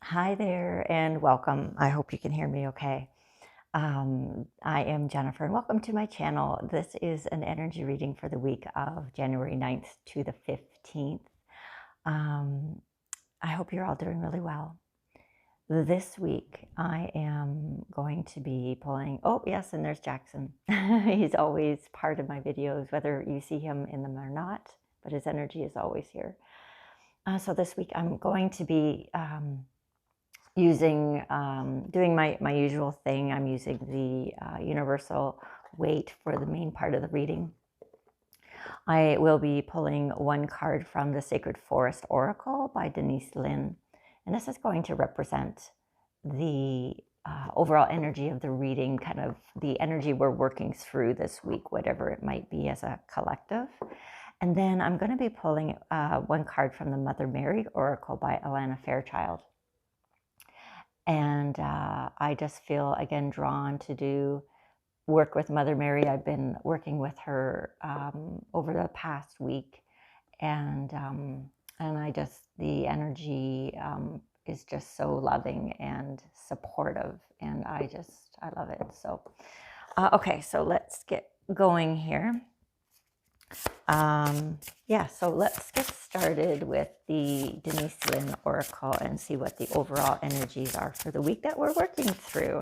Hi there and welcome. I hope you can hear me okay. I am Jennifer and welcome to my channel. This is an energy reading for the week of January 9th to the 15th. Um, I hope you're all doing really well. This week I am going to be pulling, oh yes, and there's Jackson. He's always part of my videos, whether you see him in them or not, but his energy is always here. So this week I'm going to be doing my usual thing. I'm using the universal Waite for the main part of the reading. I will be pulling one card from the Sacred Forest Oracle by Denise, Linn, and this is going to represent the overall energy of the reading, kind of the energy we're working through this week, whatever it might be as a collective. And then I'm going to be pulling one card from the Mother Mary Oracle by Alana Fairchild. And I just feel, again, drawn to do work with Mother Mary. I've been working with her over the past week. And I just, the energy is just so loving and supportive. And I love it. So, okay, so let's get going here. So let's get started with the Denise Linn Oracle and see what the overall energies are for the week that we're working through.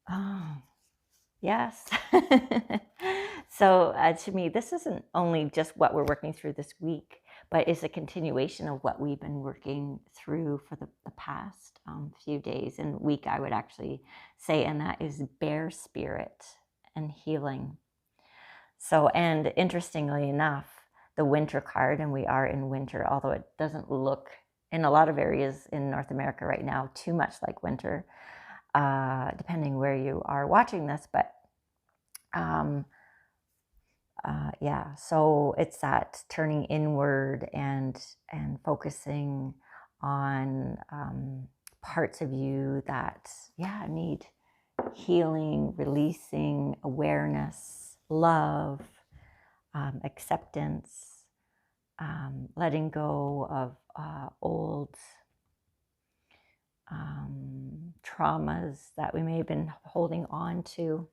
Oh, yes. So to me, this isn't only just what we're working through this week, but it's a continuation of what we've been working through for the past few days and week, I would actually say, and that is bear spirit and healing. So, and interestingly enough, the winter card, and we are in winter, although it doesn't look in a lot of areas in North America right now too much like winter, depending where you are watching this, but yeah, so it's that turning inward and focusing on parts of you that need healing, releasing, awareness, love, acceptance, letting go of old traumas that we may have been holding on to.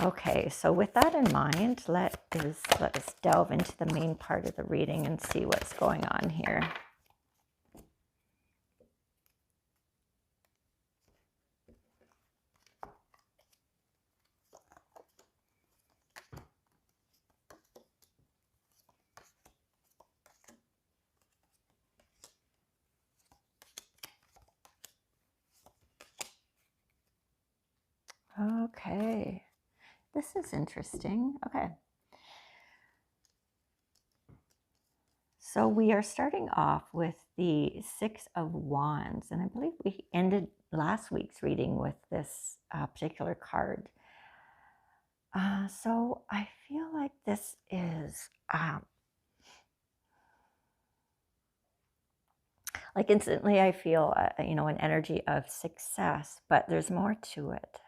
Okay, so with that in mind, let us delve into the main part of the reading and see what's going on here. Okay, this is interesting. Okay. So we are starting off with the Six of Wands, and I believe we ended last week's reading with this particular card. So I feel like this is like instantly I feel an energy of success, but there's more to it.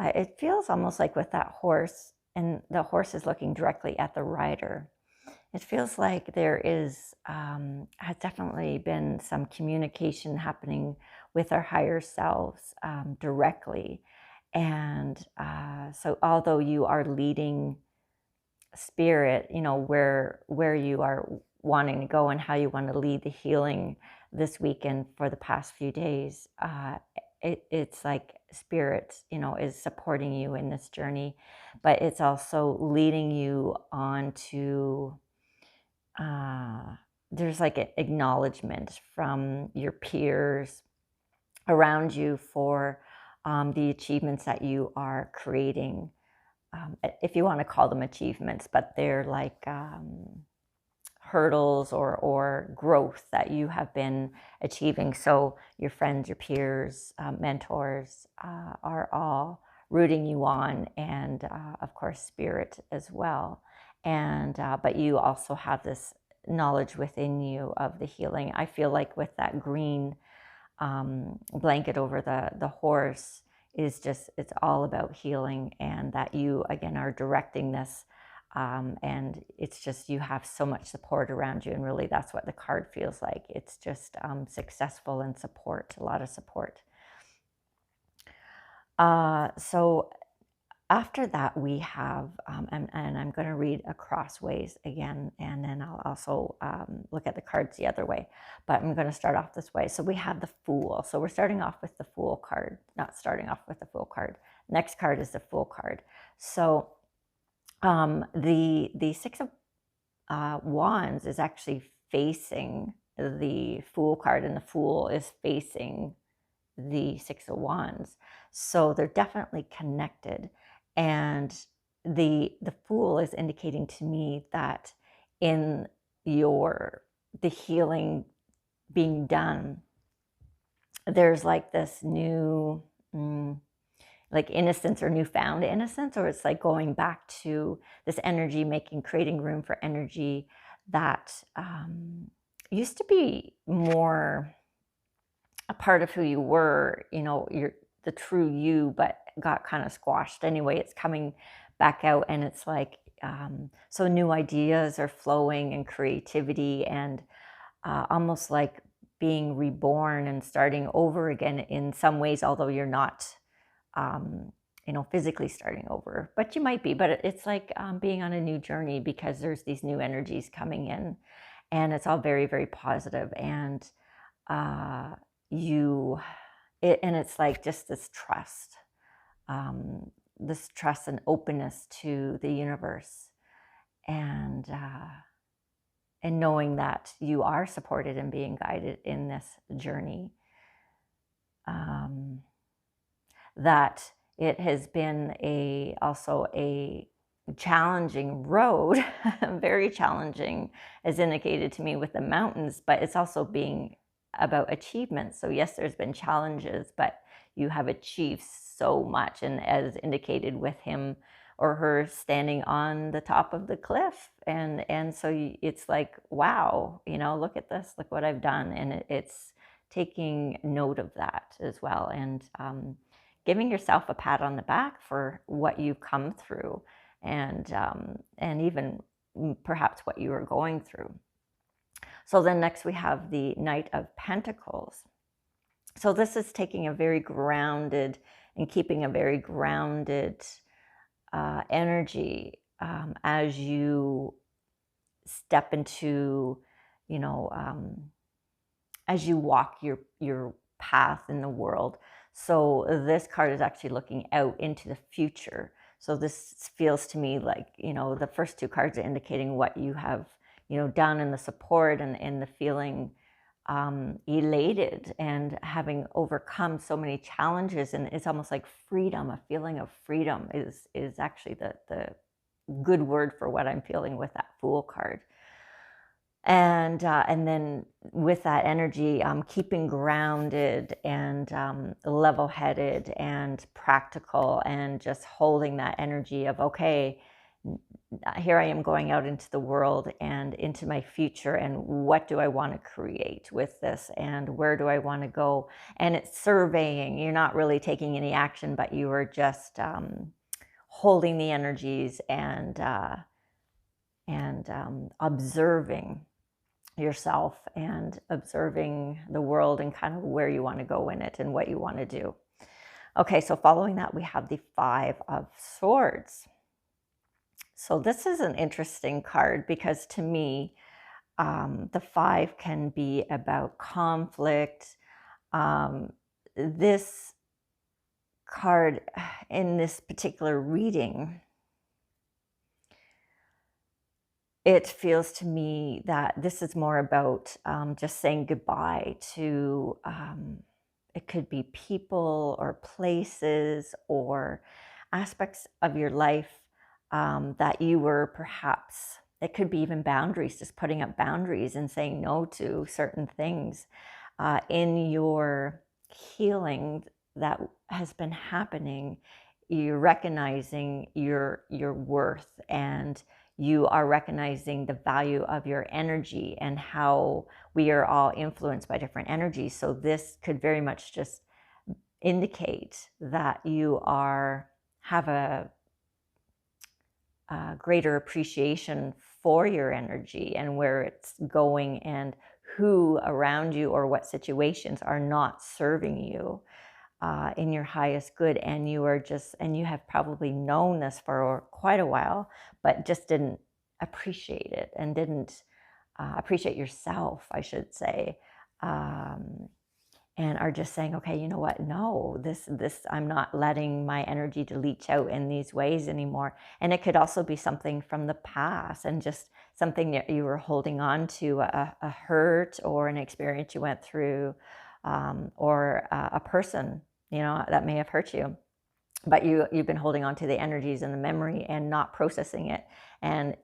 It feels almost like with that horse, and the horse is looking directly at the rider. It feels like there has definitely been some communication happening with our higher selves directly. And so although you are leading spirit, where you are wanting to go and how you want to lead the healing this weekend for the past few days, it's like spirit, is supporting you in this journey, but it's also leading you on to, there's like an acknowledgement from your peers around you for the achievements that you are creating. If you want to call them achievements, but they're like hurdles or growth that you have been achieving. So your friends, your peers, mentors are all rooting you on, and of course spirit as well. And but you also have this knowledge within you of the healing. I feel like with that green blanket over the horse is just, it's all about healing, and that you again are directing this, and it's just, you have so much support around you, and really that's what the card feels like. It's just successful and support, a lot of support. So after that, we have, and I'm going to read across ways again, and then I'll also look at the cards the other way, but I'm going to start off this way. So we have the Fool. So we're starting off with the Fool card, not starting off with the Fool card. Next card is the Fool card. So the Six of Wands is actually facing the Fool card, and the Fool is facing the Six of Wands. So they're definitely connected. And the Fool is indicating to me that in the healing being done, there's like this new like innocence, or newfound innocence, or it's like going back to this energy, creating room for energy that used to be more a part of who you were, you're the true you, but got kind of squashed. Anyway, it's coming back out, and it's like, so new ideas are flowing, and creativity, and almost like being reborn and starting over again in some ways, although you're not, physically starting over, but you might be. But it's like being on a new journey, because there's these new energies coming in, and it's all very, very positive. And and it's like just this trust and openness to the universe, and knowing that you are supported and being guided in this journey, that it has been also a challenging road, very challenging, as indicated to me with the mountains, but it's also being about achievement. So yes, there's been challenges, but you have achieved so much, and as indicated with him or her standing on the top of the cliff, and so it's like, wow, look at this, look what I've done, and it's taking note of that as well, and giving yourself a pat on the back for what you've come through, and even perhaps what you are going through. So then next we have the Knight of Pentacles. So this is taking a very grounded and keeping a very grounded energy as you step into, as you walk your path in the world. So this card is actually looking out into the future. So this feels to me like, the first two cards are indicating what you have, done, and the support, and the feeling elated and having overcome so many challenges. And it's almost like freedom, a feeling of freedom is actually the good word for what I'm feeling with that Fool card. And then with that energy, keeping grounded and level-headed and practical, and just holding that energy of, okay, here I am going out into the world and into my future, and what do I want to create with this, and where do I want to go? And it's surveying. You're not really taking any action, but you are just holding the energies and observing yourself and observing the world, and kind of where you want to go in it and what you want to do. Okay, so following that, we have the Five of Swords. So this is an interesting card, because to me, the five can be about conflict. This card in this particular reading, it feels to me that this is more about just saying goodbye to, it could be people or places or aspects of your life that you were perhaps, it could be even boundaries, just putting up boundaries and saying no to certain things in your healing that has been happening. You're recognizing your worth, and you are recognizing the value of your energy and how we are all influenced by different energies. So this could very much just indicate that you have a greater appreciation for your energy and where it's going, and who around you or what situations are not serving you in your highest good. And you have probably known this for quite a while, but just didn't appreciate it and didn't appreciate yourself, I should say. And are just saying, okay, you know what? No, I'm not letting my energy to leach out in these ways anymore. And it could also be something from the past, and just something that you were holding on to, a hurt or an experience you went through, or a person, that may have hurt you. But you've been holding on to the energies and the memory and not processing it.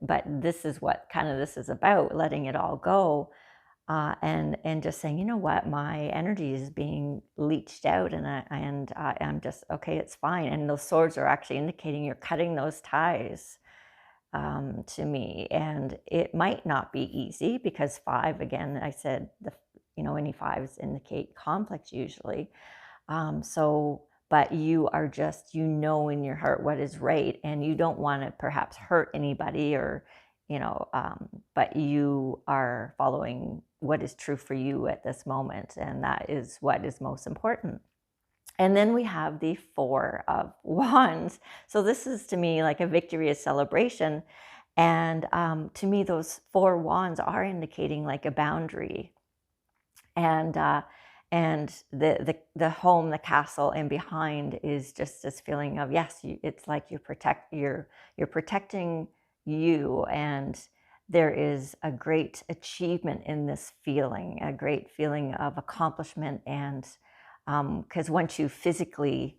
But this is what this is about, letting it all go. And just saying, you know what, my energy is being leached out, and I'm just okay. It's fine. And those swords are actually indicating you're cutting those ties to me, and it might not be easy because 5, again, I said any 5s indicate conflict usually. But you are just, in your heart what is right, and you don't want to perhaps hurt anybody, or but you are following what is true for you at this moment, and that is what is most important. And then we have the 4 of Wands. So this is, to me, like a victorious celebration. And to me, those 4 wands are indicating like a boundary. And the home, the castle, and behind is just this feeling of, yes, it's like you're protecting you, and there is a great achievement in this feeling, a great feeling of accomplishment. And because once you physically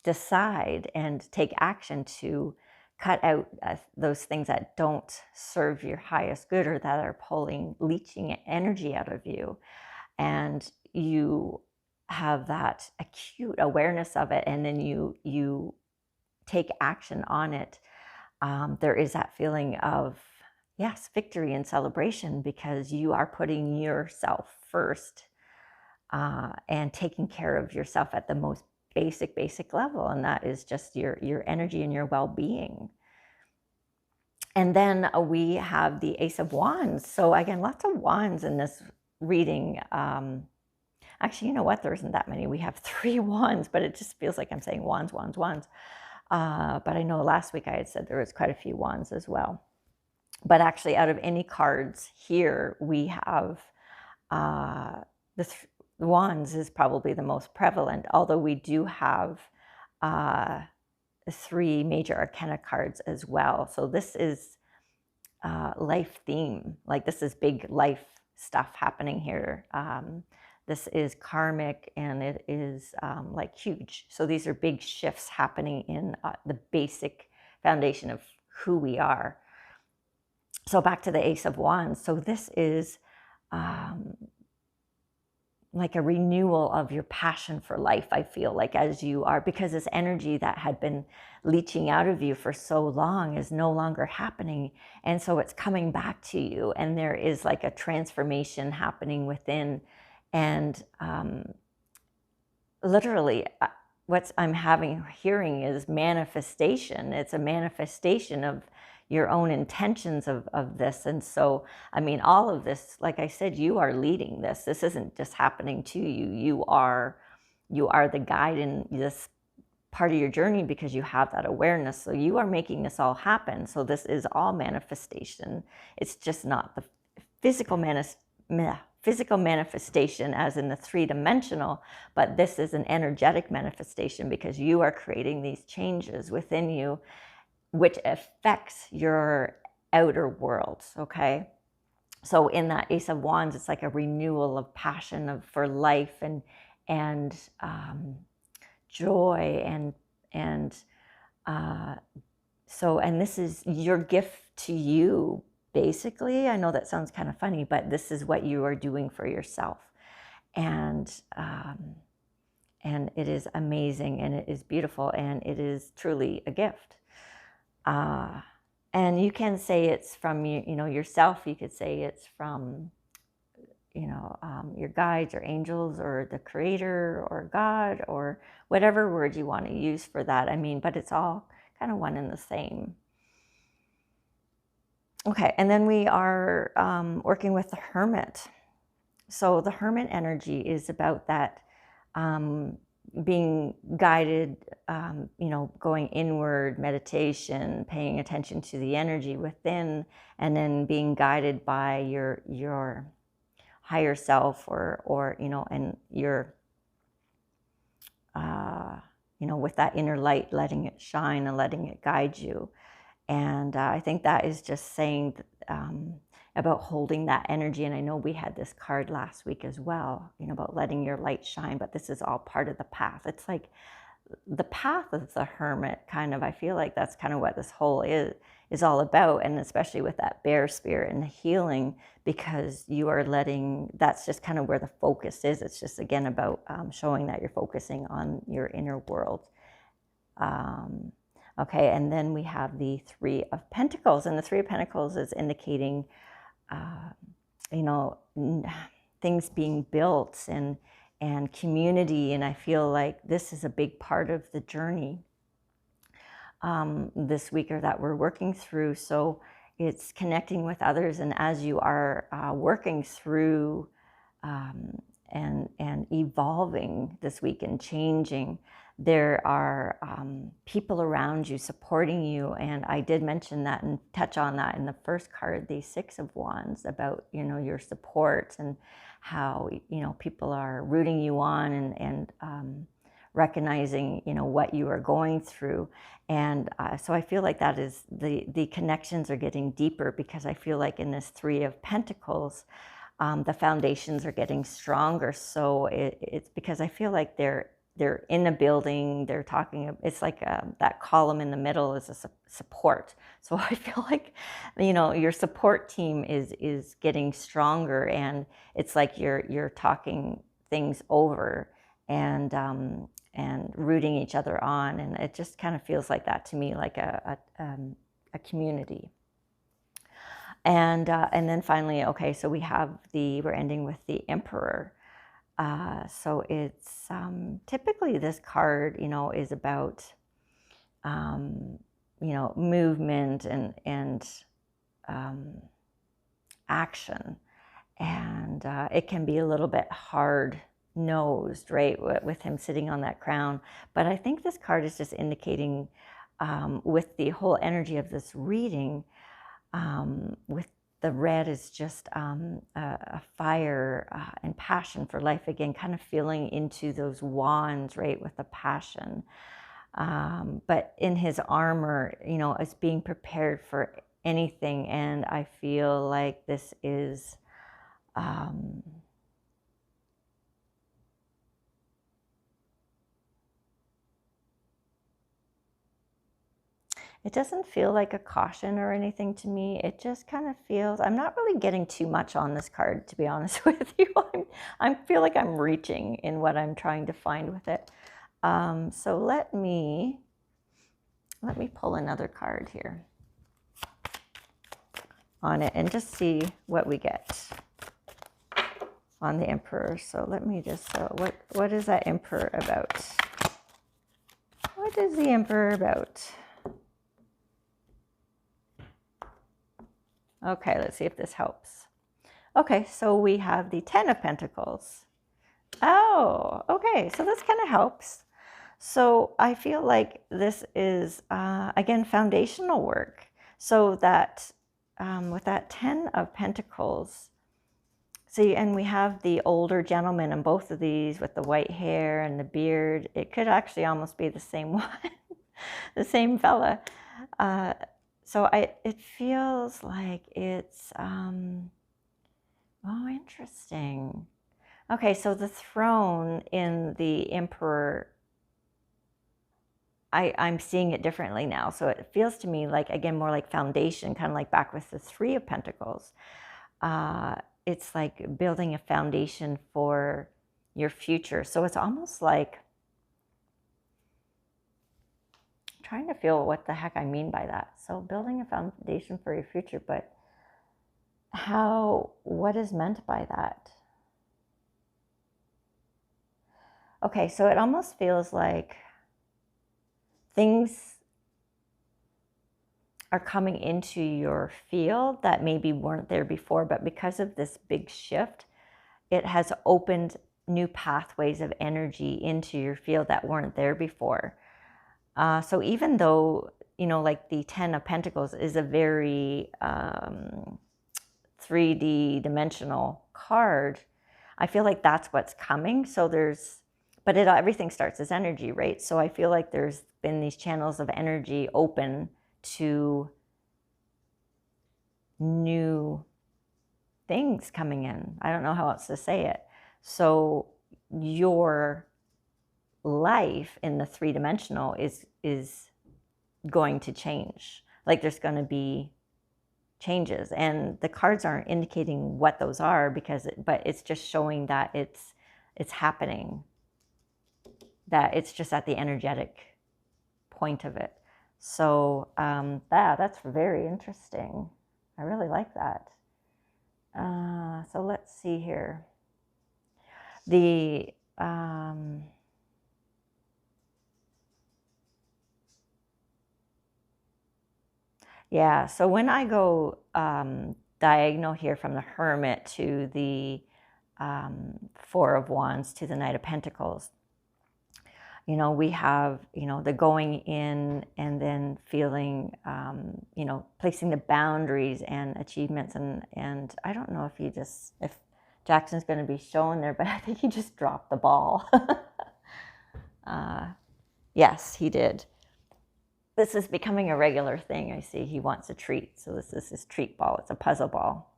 decide and take action to cut out those things that don't serve your highest good, or that are leaching energy out of you, and you have that acute awareness of it, and then you take action on it, there is that feeling of, yes, victory and celebration, because you are putting yourself first, and taking care of yourself at the most basic level, and that is just your energy and your well-being. And then we have the Ace of Wands. So again, lots of wands in this reading. Actually, you know what? There isn't that many. We have 3 wands, but it just feels like I'm saying wands. But I know last week I had said there was quite a few wands as well. But actually, out of any cards here, we have the wands is probably the most prevalent, although we do have 3 major arcana cards as well. So this is life theme. Like, this is big life stuff happening here. This is karmic, and it is like huge. So these are big shifts happening in the basic foundation of who we are. So back to the Ace of Wands. So this is like a renewal of your passion for life, I feel like, as you are, because this energy that had been leaching out of you for so long is no longer happening. And so it's coming back to you, and there is like a transformation happening within. And literally, what I'm hearing is manifestation. It's a manifestation of your own intentions of this. And so, I mean, all of this, like I said, you are leading this. This isn't just happening to you. You are the guide in this part of your journey, because you have that awareness. So you are making this all happen. So this is all manifestation. It's just not the physical manifestation as in the 3-dimensional, but this is an energetic manifestation, because you are creating these changes within you, which affects your outer world, okay? So in that Ace of Wands, it's like a renewal of passion for life, and joy, and this is your gift to you, basically. I know that sounds kind of funny, but this is what you are doing for yourself. And it is amazing, and it is beautiful, and it is truly a gift. And you can say it's from yourself. You could say it's from your guides or angels or the creator or God or whatever word you want to use for that. I mean, but it's all kind of one and the same. Okay, and then we are working with the Hermit. So the Hermit energy is about that being guided, going inward, meditation, paying attention to the energy within, and then being guided by your higher self, or and your with that inner light, letting it shine and letting it guide you. And I think that is just saying about holding that energy. And I know we had this card last week as well, about letting your light shine, but this is all part of the path. It's like the path of the Hermit, kind of. I feel like that's kind of what this whole is all about, and especially with that bear spirit and the healing, because you are that's just kind of where the focus is. It's just, again, about showing that you're focusing on your inner world. Okay, and then we have the Three of Pentacles, and the Three of Pentacles is indicating, things being built and community, and I feel like this is a big part of the journey this week, or that we're working through. So it's connecting with others, and as you are working through and evolving this week and changing, there are people around you supporting you. And I did mention that and touch on that in the first card, the Six of Wands, about your support and how people are rooting you on and recognizing what you are going through. And so I feel like that is the connections are getting deeper, because I feel like in this Three of Pentacles, the foundations are getting stronger. So it's because I feel like they're in a building, they're talking, it's like that column in the middle is a support. So I feel like, your support team is getting stronger, and it's like you're talking things over and rooting each other on. And it just kind of feels like that to me, like a community. And then finally, okay, so we're ending with the Emperor. So it's typically this card, is about movement and action, and it can be a little bit hard nosed, right, with him sitting on that crown. But I think this card is just indicating, with the whole energy of this reading, with the red is just a fire and passion for life, again, kind of feeling into those wands, right, with the passion. But in his armor, is being prepared for anything. And I feel like this is it doesn't feel like a caution or anything to me. It just kind of feels, I'm not really getting too much on this card, to be honest with you. I feel like I'm reaching in what I'm trying to find with it. So let me pull another card here on it and just see what we get on the Emperor. So let me just, what is that Emperor about? What is the Emperor about? Okay, let's see if this helps. Okay, so we have the Ten of Pentacles. Oh, okay, so this kind of helps. So I feel like this is, again, foundational work. So that with that Ten of Pentacles, see, and we have the older gentleman in both of these with the white hair and the beard. It could actually almost be the same one, the same fella. So it feels like it's, oh, interesting. Okay, so the throne in the Emperor, I'm seeing it differently now. So it feels to me like, again, more like foundation, kind of like back with the Three of Pentacles. It's like building a foundation for your future. So it's almost like trying to feel what the heck I mean by that. So building a foundation for your future, but what is meant by that? Okay, so it almost feels like things are coming into your field that maybe weren't there before, but because of this big shift, it has opened new pathways of energy into your field that weren't there before. So even though, like the 10 of Pentacles is a very 3D dimensional card, I feel like that's what's coming. So everything starts as energy, right? So I feel like there's been these channels of energy open to new things coming in. I don't know how else to say it. So your life in the 3-dimensional is going to change. Like there's going to be changes, and the cards aren't indicating what those are but it's just showing that it's happening, that it's just at the energetic point of it. So that's very interesting. I really like that. So let's see here. Yeah, so when I go diagonal here from the Hermit to the Four of Wands to the Knight of Pentacles, we have, the going in and then feeling, placing the boundaries and achievements. And I don't know if Jackson's going to be shown there, but I think he just dropped the ball. Yes, he did. This is becoming a regular thing. I see he wants a treat. So this is his treat ball. It's a puzzle ball.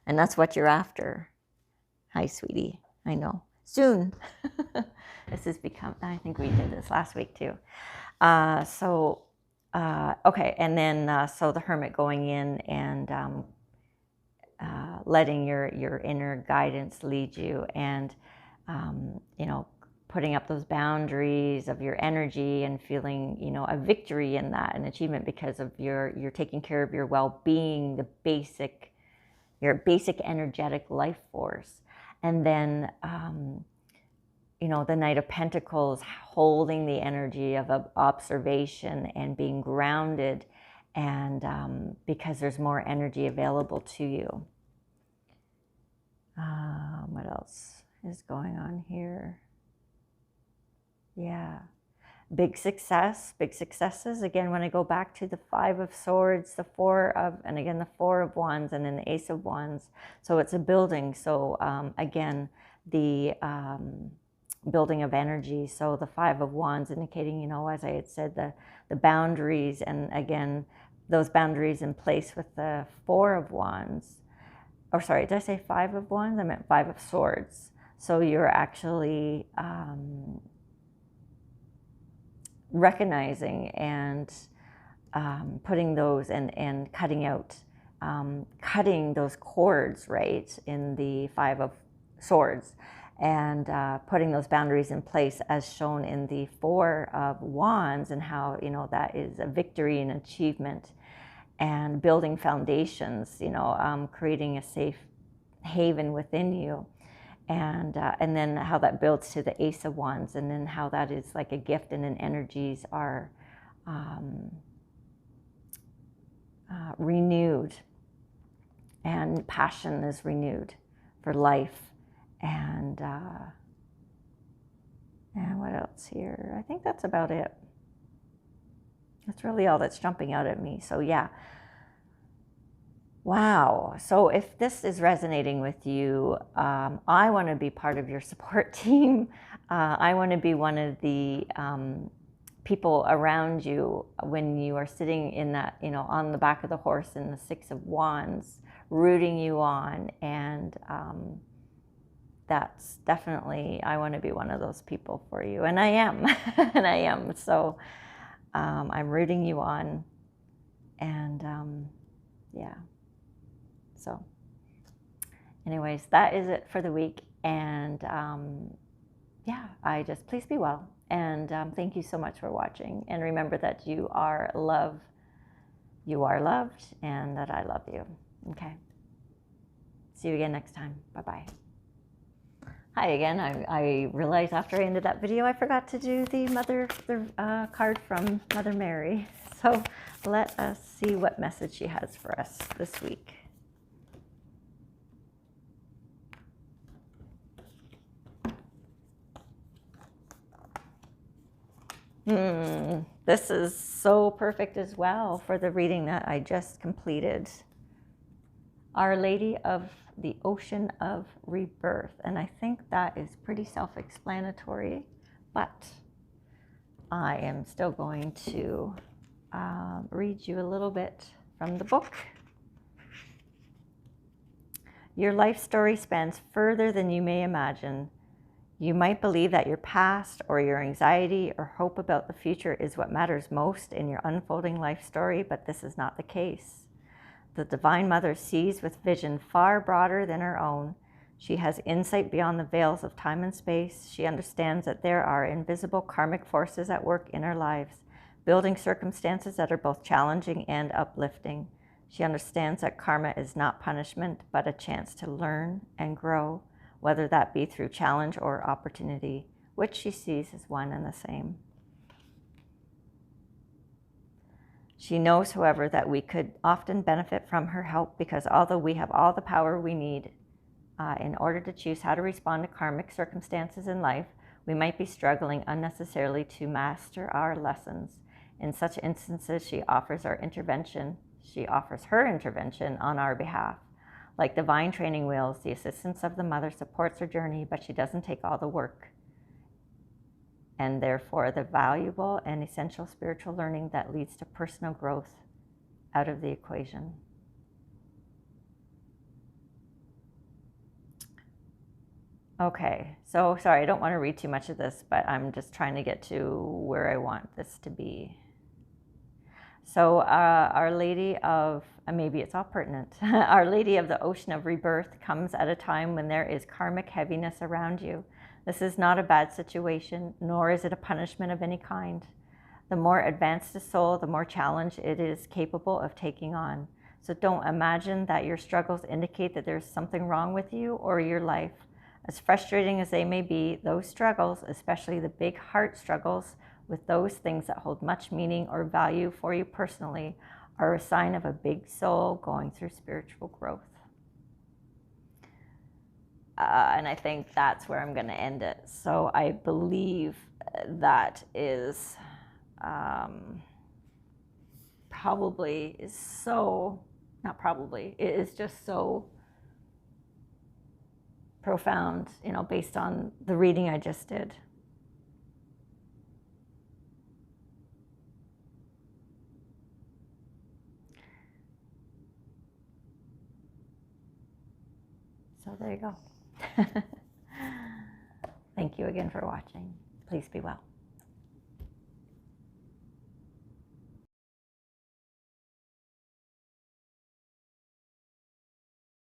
And that's what you're after. Hi, sweetie. I know. Soon. This has become, I think we did this last week too. Okay. And then, so the Hermit going in and letting your inner guidance lead you, and, putting up those boundaries of your energy and feeling, a victory in that, an achievement because of you're taking care of your well-being, your basic energetic life force. And then, the Knight of Pentacles holding the energy of observation and being grounded, and because there's more energy available to you. What else is going on here? Yeah. Big successes. Again, when I go back to the Five of Swords, and again, the Four of Wands, and then the Ace of Wands. So it's a building. So again, the building of energy. So the Five of Wands indicating, as I had said, the boundaries, and again, those boundaries in place with the Four of Wands. Or sorry, did I say Five of Wands? I meant Five of Swords. So you're actually recognizing and putting those and cutting out, cutting those cords, right, in the Five of Swords, and putting those boundaries in place as shown in the Four of Wands, and how, that is a victory and achievement, and building foundations, creating a safe haven within you. And then how that builds to the Ace of Wands, and then how that is like a gift, and then energies are renewed, and passion is renewed for life. And what else here? I think that's about it. That's really all that's jumping out at me. So yeah. Wow. So if this is resonating with you, I want to be part of your support team. I want to be one of the people around you when you are sitting in that, on the back of the horse in the Six of Wands, rooting you on. And that's definitely, I want to be one of those people for you. And I am. And I am. So I'm rooting you on. And yeah. So anyways, that is it for the week. And yeah, please be well, And thank you so much for watching. And remember that you are loved, and that I love you. Okay. See you again next time. Bye-bye. Hi again. I realized after I ended that video, I forgot to do the card from Mother Mary. So let us see what message she has for us this week. This is so perfect as well for the reading that I just completed. Our Lady of the Ocean of Rebirth. And I think that is pretty self-explanatory, but I am still going to read you a little bit from the book. Your life story spans further than you may imagine. You might believe that your past or your anxiety or hope about the future is what matters most in your unfolding life story, but this is not the case. The Divine Mother sees with vision far broader than her own. She has insight beyond the veils of time and space. She understands that there are invisible karmic forces at work in our lives, building circumstances that are both challenging and uplifting. She understands that karma is not punishment, but a chance to learn and grow, whether that be through challenge or opportunity, which she sees as one and the same. She knows, however, that we could often benefit from her help because although we have all the power we need in order to choose how to respond to karmic circumstances in life, we might be struggling unnecessarily to master our lessons. In such instances, she offers her intervention on our behalf. Like divine training wheels, the assistance of the Mother supports her journey, but she doesn't take all the work. And therefore, the valuable and essential spiritual learning that leads to personal growth out of the equation. Okay, so sorry, I don't want to read too much of this, but I'm just trying to get to where I want this to be. So Our Lady of, maybe it's all pertinent, Our Lady of the Ocean of Rebirth comes at a time when there is karmic heaviness around you. This is not a bad situation, nor is it a punishment of any kind. The more advanced the soul, the more challenge it is capable of taking on. So don't imagine that your struggles indicate that there's something wrong with you or your life. As frustrating as they may be, those struggles, especially the big heart struggles with those things that hold much meaning or value for you personally, are a sign of a big soul going through spiritual growth. And I think that's where I'm going to end it. So I believe that is probably is so, not probably, it is just so profound, you know, based on the reading I just did. So there you go. Thank you again for watching. Please be well.